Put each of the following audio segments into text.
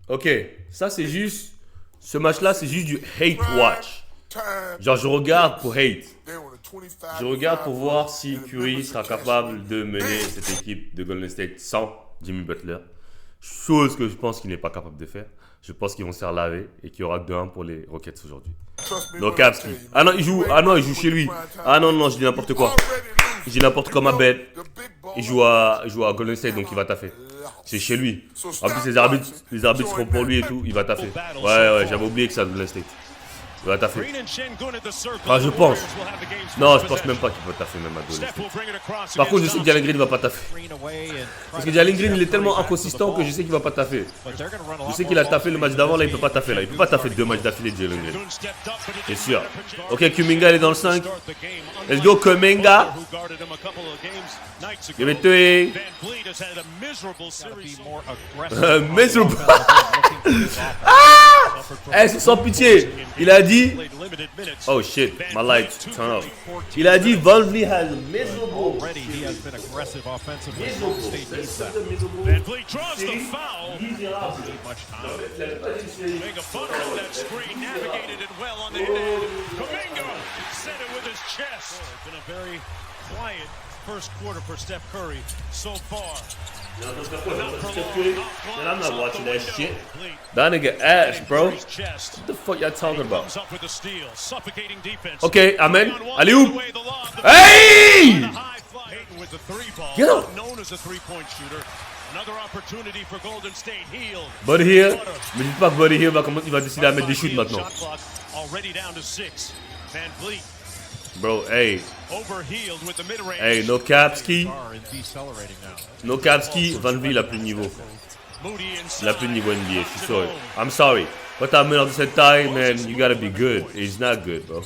Ok, ça c'est juste... Ce match-là, c'est juste du hate watch. Genre, je regarde pour hate. Je regarde pour voir si Curry sera capable de mener cette équipe de Golden State sans Jimmy Butler. Chose que je pense qu'il n'est pas capable de faire. Je pense qu'ils vont se faire laver et qu'il y aura 2-1 pour les Rockets aujourd'hui. Donc Kapski. Ah non, il joue chez lui. Ah non, non, je dis n'importe quoi. Je dis n'importe quoi, ma bête. Il joue à Golden State, donc il va taffer. C'est chez lui. En plus, les arbitres seront pour lui et tout. Il va taffer. Ouais, j'avais oublié que ça Golden State. Il va taffer. Enfin, je pense. Non, je pense même pas qu'il va taffer même à Golden State. Par contre, je sais que Jalen Green ne va pas taffer. Parce que Jalen Green, il est tellement inconsistant que je sais qu'il va pas taffer. Je sais qu'il a taffé le match d'avant, là, il peut pas taffer. Là. Il peut pas taffer 2 matchs d'affilée de Jalen Green. C'est sûr. Ok, Kuminga, il est dans le 5. Let's go, Kuminga. Give it to him. Miserable. Eh, c'est sans pitié. Il a dit. Oh shit, my lights turn off. Il a dit Van Vliet has miserable. Van Vliet draws the foul. Make a fun of that screen, navigated it well on the end. Kuminga set it with his chest. It's been a very quiet first quarter for Steph Curry so far. I'm not watching that shit. That nigga ass, bro. What the fuck y'all talking about? Okay, amen. Allez où? Hey! Get up. Buddy Hield. Mais dites pas que Buddy Hield va décider à mettre des shoots maintenant. Bro, hey. Hey, no Kapski. No Kapski, Van Vliet, il a plus de niveau. Il a plus de niveau NBA, je suis sorry. I'm sorry. Quand t'as un meneur de cette taille, man, you gotta be good. He's not good, bro.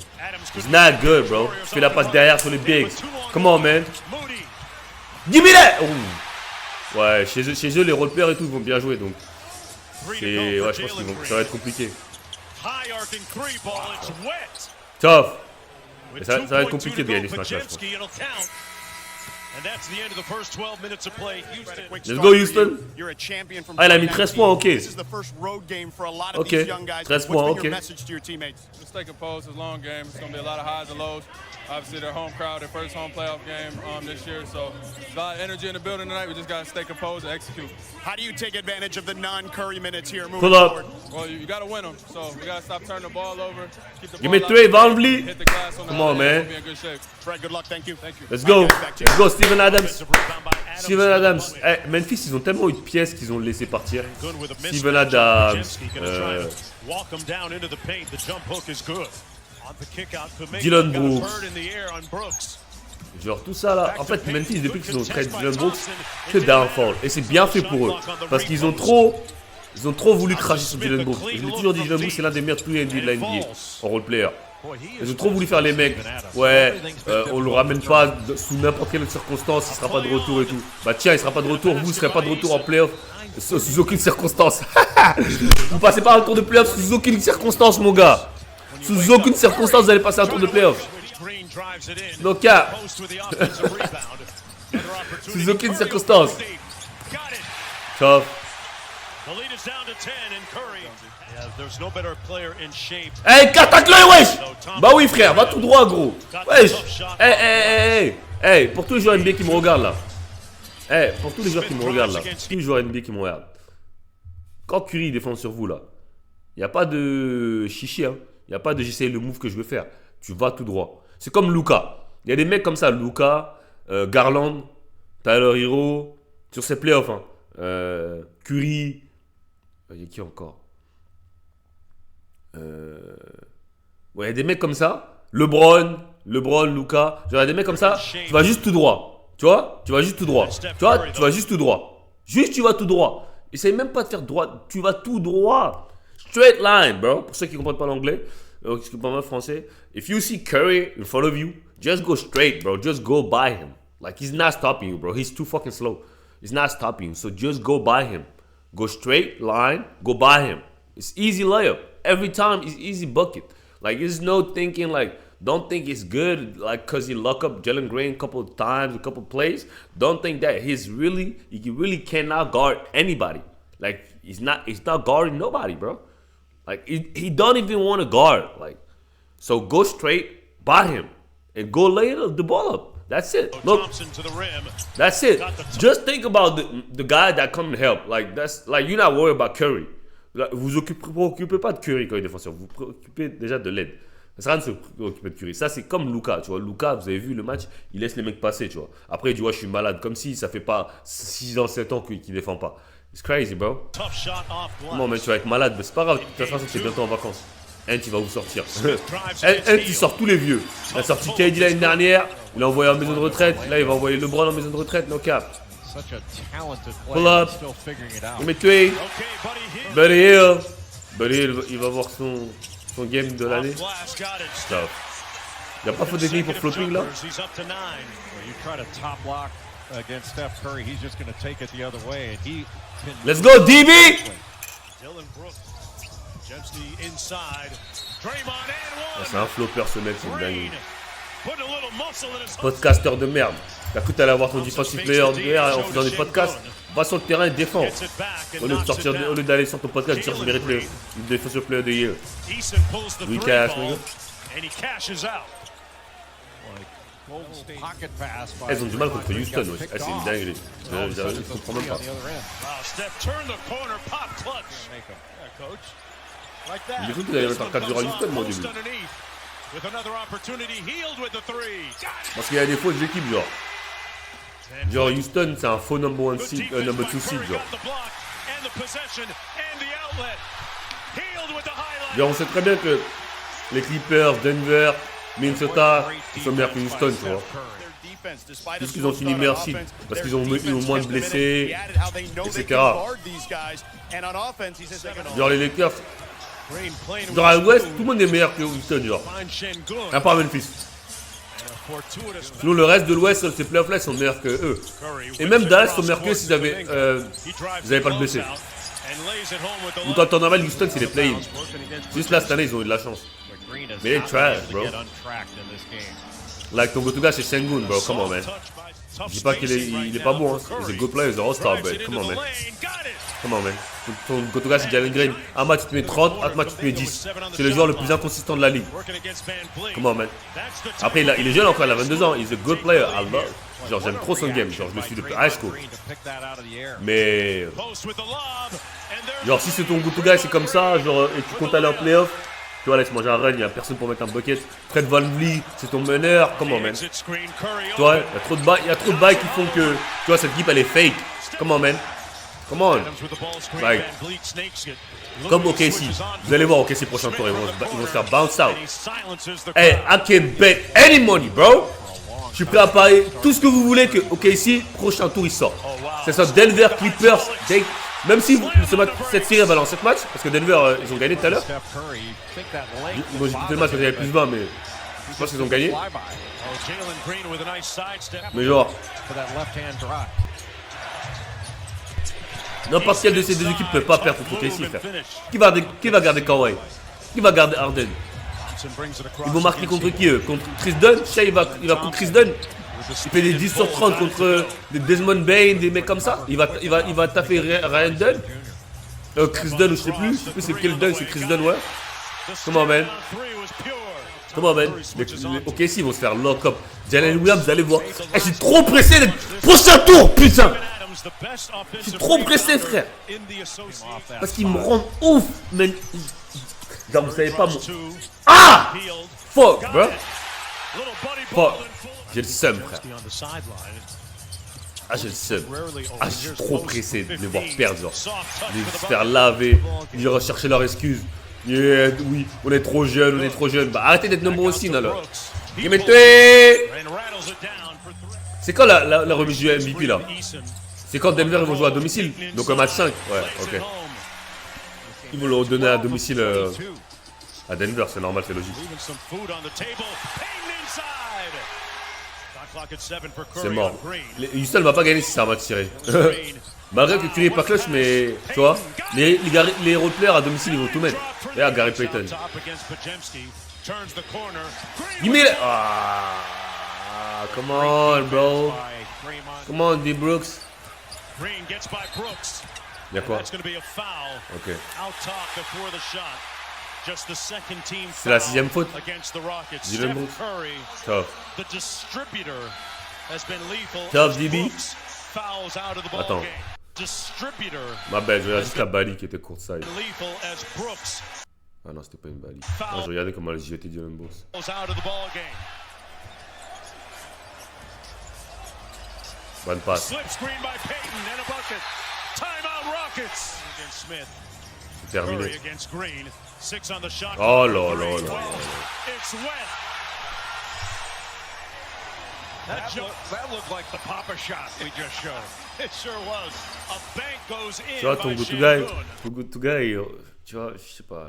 He's not good, bro. Tu fais la passe derrière sur les bigs. Come on, man. Give me that! Ooh. Ouais, chez eux, les roleplayers et tout, ils vont bien jouer, donc. Ouais, je pense que ça va être compliqué. Tough. Ça va être compliqué de gagner ce match-là, je pense. Let's go, Houston. Ah, il a mis 13 points, ok. Ok, 13 points, ok. Stay composed. It's a long game. It's going to be a lot of highs and lows. Obviously, their home crowd, their first home playoff game this year. So, there's a lot of energy in the building tonight. We just got to stay composed and execute. How do you take advantage of the non-Curry minutes here moving Pull up. forward? Well, you got to win them. So, we got to stop turning the ball over. Keep the Give me ball 3, out, Van Vliet. hit the glass on the Come on, other end. man. We'll be in good shape. Fred, good luck. Thank you. Thank you. Let's go. Let's go, Steven Adams. Steven Adams. Hey, Memphis, ils ont tellement eu de pièces qu'ils ont laissé partir. Steven Adams. Dylan Brooks. Genre tout ça là. En fait, Memphis, depuis qu'ils ont trade Dylan Brooks, que downfall. Et c'est bien fait pour eux. Parce qu'ils ont trop voulu cracher sur Dylan Brooks. Je l'ai toujours dit, Dylan Brooks, c'est l'un des meilleurs players de la NBA en roleplayer. Ils ont trop voulu faire les mecs. Ouais, on le ramène pas sous n'importe quelle circonstance, il sera pas de retour et tout. Bah tiens, il sera pas de retour, vous serez pas de retour en playoff sous aucune circonstance. Vous passez pas un tour de playoff sous aucune circonstance, mon gars. Sous aucune circonstance, vous allez passer un tour de playoff. No cap. Sous aucune circonstance. Tough. Hey, attaque-le, wesh! Bah oui, frère, va tout droit, gros. Wesh! Hey, pour tous les joueurs NBA qui me regardent là. Hey, pour tous les joueurs qui me regardent là. Tous les joueurs NBA qui me regardent. Quand Curry défend sur vous là, il n'y a pas de chichi, hein. Il n'y a pas de j'essaye le move que je veux faire. Tu vas tout droit. C'est comme Luka. Il y a des mecs comme ça, Luka, Garland, Tyler Hero, sur ces playoffs, hein. Curry. Il y a qui encore? Ouais, il y a des mecs comme ça. LeBron, Luka. Genre, il y a des mecs comme ça. Tu vas juste tout droit. Tu vois? Tu vas juste tout droit. Tu vas juste tout droit. Juste, tu vas tout droit. Essaye même pas de faire droit. Tu vas tout droit. Straight line, bro. Pour ceux qui ne comprennent pas l'anglais, qui ne comprennent pas le français. If you see Curry in front of you, just go straight, bro. Just go by him. Like, he's not stopping you, bro. He's too fucking slow. He's not stopping you. So just go by him. Go straight line, go by him. It's easy layup. Every time it's easy bucket. Like, there's no thinking like, don't think it's good like cause he lock up Jalen Green a couple of times, a couple of plays. Don't think that he really cannot guard anybody. Like, he's not guarding nobody, bro. Like he don't even want to guard. Like, so go straight, bot him, and go lay the ball up. That's it. Look, Thompson to the rim. that's it. Just think about the guy that come and help. Like that's like you're not worried about Curry. Vous préoccupez pas de Curry quand il est défenseur. Vous préoccupez déjà de l'aide. Ça sert à rien de se préoccuper de Curry. Ça c'est comme Luka, tu vois. Luka, vous avez vu le match, il laisse les mecs passer, tu vois. Après il dit ouais je suis malade, comme si ça fait pas 6 ans, 7 ans qu'il défend pas. It's crazy, bro. Tough shot off Comment mais tu vas être malade, mais c'est pas grave. De toute façon c'est bientôt en vacances. Ent il va vous sortir. Drives Ent il sort tous les vieux. Il a sorti KD l'année dernière. Il l'a envoyé en maison de retraite. Là il va envoyer LeBron en maison de retraite. No cap. Such a talented Pull player, up. still figuring it out. Give me three. Okay, Buddy Buddy Hield. Hill. Buddy Hill, il va voir son game de l'année. Glass got it. Stop. Il n'y a pas faute technique pour flopping là. He's up to 9. Well, you try to top lock against Steph Curry, he's just going to take it the other way, and he can. Let's go DB. Dylan Brooks. Jemsky inside. Draymond and C'est one. un flopper ce mec, c'est une dingue. Green. Put a little muscle in his Podcasteur de merde. T'as cru que t'allais avoir ton defensive player of the year en faisant des podcasts. Va sur le terrain et défends. Gets it back and Au lieu de knocks it sortir, down. au lieu d'aller sur ton podcast, tu cherches le mérite le defensive player of the year. Eason pulls the We three cash, ball, nigga. and he cashes out. Golden State pocket pass by Elles ont du mal contre Draymond Green Houston, got wesh. picked Ah, c'est une off. dinguerie. All of a sudden, Je it's a comprends three même pas. on the other end. Wow, Steph turned the corner, pop clutch. Make 'em. Yeah, coach. Like that. J'ai cru qu'ils allaient mettre un 4-0 à Houston, moi, au début. With another opportunity, Hield with the three. Got it. Parce qu'il y a des fausses équipes, genre. Genre Houston, c'est un faux number 1 Good seed, defense number by 2 seed, Curry, genre. got the block and the possession and the outlet. Hield with the highlight. Genre, on sait très bien que les Clippers, Denver, Minnesota, ils sont meilleurs que Houston, tu vois. Parce qu'ils ont fini meilleur seed, parce qu'ils ont eu moins de blessés, etc. Genre les Lakers, Green playing with genre à his l'ouest, spoon. tout le monde est meilleur que Houston, genre. Find Şengün. À part Memphis. Fortuitous Sinon le reste de l'ouest, ces playoffs là, ils sont meilleurs que eux. Curry Et whips même Dallas across sont meilleurs qu'eux court s'ils to avaient, Kuminga. He drives ils avaient pas the de blessés. closeout and lays it home with the Ou lob. quand en normal, Houston, c'est les play-in. Juste là, cette année, ils ont eu de la chance. But Green has Mais not trash, been able to bro. get untracked in this game. Like, ton go-to-guy, c'est Şengün, bro. Come on, man. Soft touch by- tough Je dis pas qu'il est, spacing right il est pas now bon, hein. for He's a Curry. good player, he's a all-star, Drives but it come into on, the man. lane. Got it. Come on, man. Ton go-to-guy, c'est Jalen Green. Un match, tu te mets 30, un autre match, tu te mets 10. C'est le joueur le plus inconsistant de la ligue. Working against Van Vliet. Come on, man. That's the Après, il est jeune encore, il a 22 ans. He's a good player. I love. Genre, j'aime trop son game. Genre, je le suis depuis high school. Green to pick that out of the air. Mais, post with the lob, and there's genre, si c'est ton go-to-guy, c'est comme ça, genre, et tu comptes aller en playoff, tu vois, laisse manger un run, il y a personne pour mettre un bucket. Fred VanVleet, c'est ton meneur. Come on, man. exit screen. Curry Tu vois, open. il y a trop de bails qui font que, tu vois, cette équipe, elle est fake. Come on, man. Come on. Adams with the ball screen. Like, Van Vliet snakes it. Comme Literally OKC. switches on. Vous allez voir OKC prochain tour, ils vont se faire bounce out. And he silences the Hey, crowd. I can bet any money, bro. Je suis prêt à parier tout ce que vous voulez que OKC, prochain tour, il sort. C'est ça, Denver, Clippers, même si cette série va aller en 7 matchs, parce que Denver, ils ont gagné tout à l'heure. Steph Curry, you think that length Moi, j'ai quitté le match parce qu'il y avait plus 20, mais je pense qu'ils ont gagné. flyby Oh, Jalen Green with a nice sidestep. Mais genre, for that left-hand drive. n'importe quelle de ces deux équipes ne peut pas perdre contre OKC, frère. Qui va garder Kawhi? Qui va garder Harden? Thompson brings it across Ils vont marquer against contre qui eux? Contre Chris Dunn? Shai, il va contre Chris Dunn? Il fait des 10 sur 30 contre des Desmond Bain, des mecs comme ça. Il va taffer Ryan Dunn. Chris Dunn ou je sais plus c'est quel Dunn, c'est Chris Dunn, ouais. Come on, man. Come on, man. Ok, si, ils vont se faire lock up. Jalen Williams, vous allez voir. Eh, je suis trop pressé d'être prochain tour, putain. Je suis trop pressé, frère. Parce qu'ils me rendent ouf, man. Genre, vous savez pas mon... Ah! Fuck, bro. Fuck. J'ai le seum, frère. Ah, j'ai le seum. Ah, je suis trop pressé de les voir perdre, genre. De les faire laver, de rechercher leurs excuses. Yeah, oui, on est trop jeune, on est trop jeune. Bah, arrêtez d'être number one seed, alors. C'est quand la remise du MVP, là? C'est quand Denver, ils vont jouer à domicile. Donc un match 5. Ouais, ok. Ils vont le donner à domicile à Denver, c'est normal, c'est logique. C'est mort. Houston va pas gagner si c'est un match tiré. Malgré que Curry est pas clutch, mais tu vois, les roleplayers à domicile, ils vont tout mettre. Regarde Gary Payton. Give me ah, come on, bro. Come on, D. Brooks. Il y a quoi? That's going to be a foul. Ok. Out top before the shot. Just the second team C'est la 6e faute. against the Rockets. Dylan Steph Brooks. Curry, Top. the distributor, has been lethal. Top, as DB. Brooks fouls out of the ball Attends. game. Distributor Ma belle, je regarde juste la balie qui était courtside. lethal as Brooks Ah non, c'était pas une balie. Non, je regardais comment elle jetait Dylan Brooks. fouls out of the ball game. Bonne passe. Slip screen by Payton and a bucket. Timeout Rockets against Smith. C'est Curry terminé. against Green. 6 on the shot. Oh là clock. là Three. là. It's wet. That looked like the Papa shot we just showed. It sure was. A bank goes in. Tu vois, ton by go-to guy, Şengün. ton go-to guy, tu vois, je sais pas.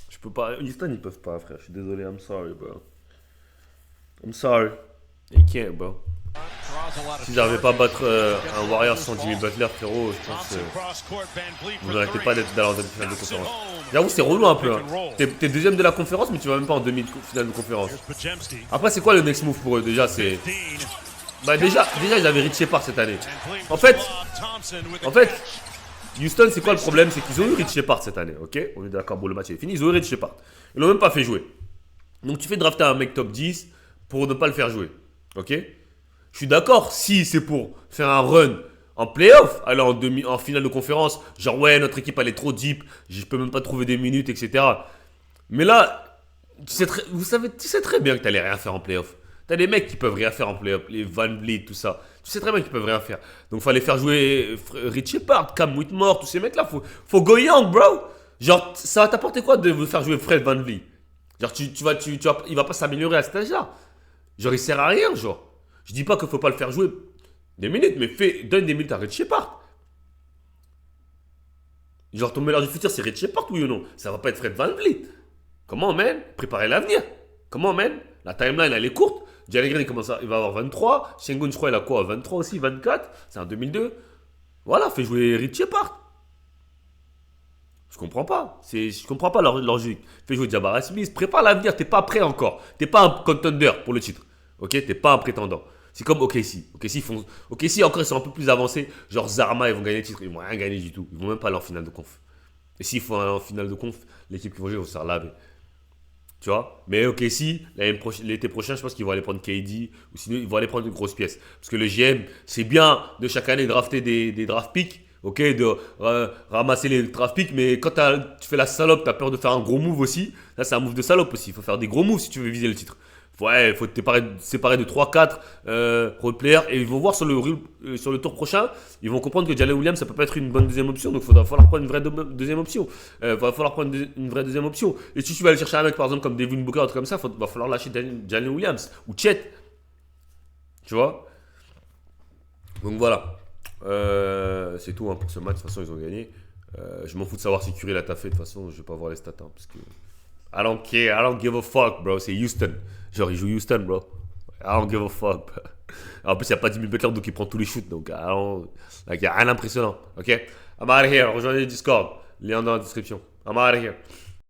Je peux pas. Houston, ils peuvent pas, frère. Je suis désolé, I'm sorry, bro. I'm sorry. They can't, bro. Si j'arrivais pas à battre un Warrior sans Jimmy Butler, frérot, je pense que Thompson cross court, Van Vliet vous for n'arrêtez three. pas d'être dans la finale de conférence. Home. J'avoue, c'est relou un peu. Hein. Pick and roll. T'es deuxième de la conférence, mais tu vas même pas en demi-finale de conférence. Here's Podziemski. Après, c'est quoi le next move pour eux déjà? C'est. 15. Bah, déjà ils avaient Rich Shepard cette année. Van Vliet En fait, with Thompson with En the fait, catch. Houston, c'est quoi le problème? C'est qu'ils ont eu Rich Shepard cette année, ok? On est d'accord, bon, le match est fini, ils ont eu Rich Shepard. Ils l'ont même pas fait jouer. Donc tu fais drafter un mec top 10 pour ne pas le faire jouer, ok? Je suis d'accord si c'est pour faire un run en playoff, aller en finale de conférence, genre ouais, notre équipe elle est trop deep, je peux même pas trouver des minutes, etc. Mais là, tu sais très bien que t'allais rien faire en playoff. T'as des mecs qui peuvent rien faire en playoff, les Van Vliet, tout ça. Tu sais très bien qu'ils peuvent rien faire. Donc fallait faire jouer Rich Shepard, Cam Whitmore, tous ces mecs-là. Faut go young, bro. Genre, ça va t'apporter quoi de faire jouer Fred Van Vliet? Genre, il va pas s'améliorer à cet âge-là. Genre, il sert à rien, genre. Je dis pas qu'il faut pas le faire jouer des minutes, mais donne des minutes à Rich Shepard. Genre, ton meilleur du futur, c'est Rich Shepard, oui ou non? Ça va pas être Fred Van Vliet. Comment, man? Préparer l'avenir. Comment, man? La timeline, elle est courte. Jalen Green, il va avoir 23. Şengün, je crois, il a quoi? 23 aussi, 24. C'est en 2002. Voilà, fais jouer Rich Shepard. Je comprends pas. Je comprends pas leur logique. Fais jouer Jabari Smith. Prépare l'avenir. T'es pas prêt encore. T'es pas un contender pour le titre. Ok? T'es pas un prétendant. C'est comme OKC. OKC, encore, ils sont un peu plus avancés. Genre Zarma, ils vont gagner le titre. Ils vont rien gagner du tout. Ils vont même pas aller en finale de conf. Et s'il faut aller en finale de conf, l'équipe qui va jouer va se faire laver. Tu vois? Mais OKC, l'été prochain, je pense qu'ils vont aller prendre KD. Ou sinon, ils vont aller prendre une grosse pièce. Parce que le GM, c'est bien de chaque année drafter des draft picks. Ok, de ramasser les draft picks, mais quand tu fais la salope, t'as peur de faire un gros move aussi. Là, c'est un move de salope aussi. Il faut faire des gros moves si tu veux viser le titre. Ouais, il faut te séparer de 3-4 role players. Et ils vont voir sur le tour prochain, ils vont comprendre que Jalen Williams, ça peut pas être une bonne deuxième option. Donc il va falloir prendre une vraie deuxième option. Il va falloir prendre une vraie deuxième option. Et si tu vas aller chercher un mec, par exemple, comme Devin Booker, un truc comme ça, va falloir lâcher Jalen Williams ou Chet. Tu vois? Donc voilà. C'est tout hein, pour ce match. De toute façon, ils ont gagné. Je m'en fous de savoir si Curry l'a taffé. De toute façon, je vais pas voir les stats. Hein, parce que I don't care. I don't give a fuck, bro. C'est Houston. Genre, il joue Houston, bro. I don't give a fuck. En plus, il n'y a pas Jimmy Butler, donc il prend tous les shoots. Donc, il n'y a rien d'impressionnant. Ok? I'm out of here. Rejoignez le Discord. Lien dans la description. I'm out of here.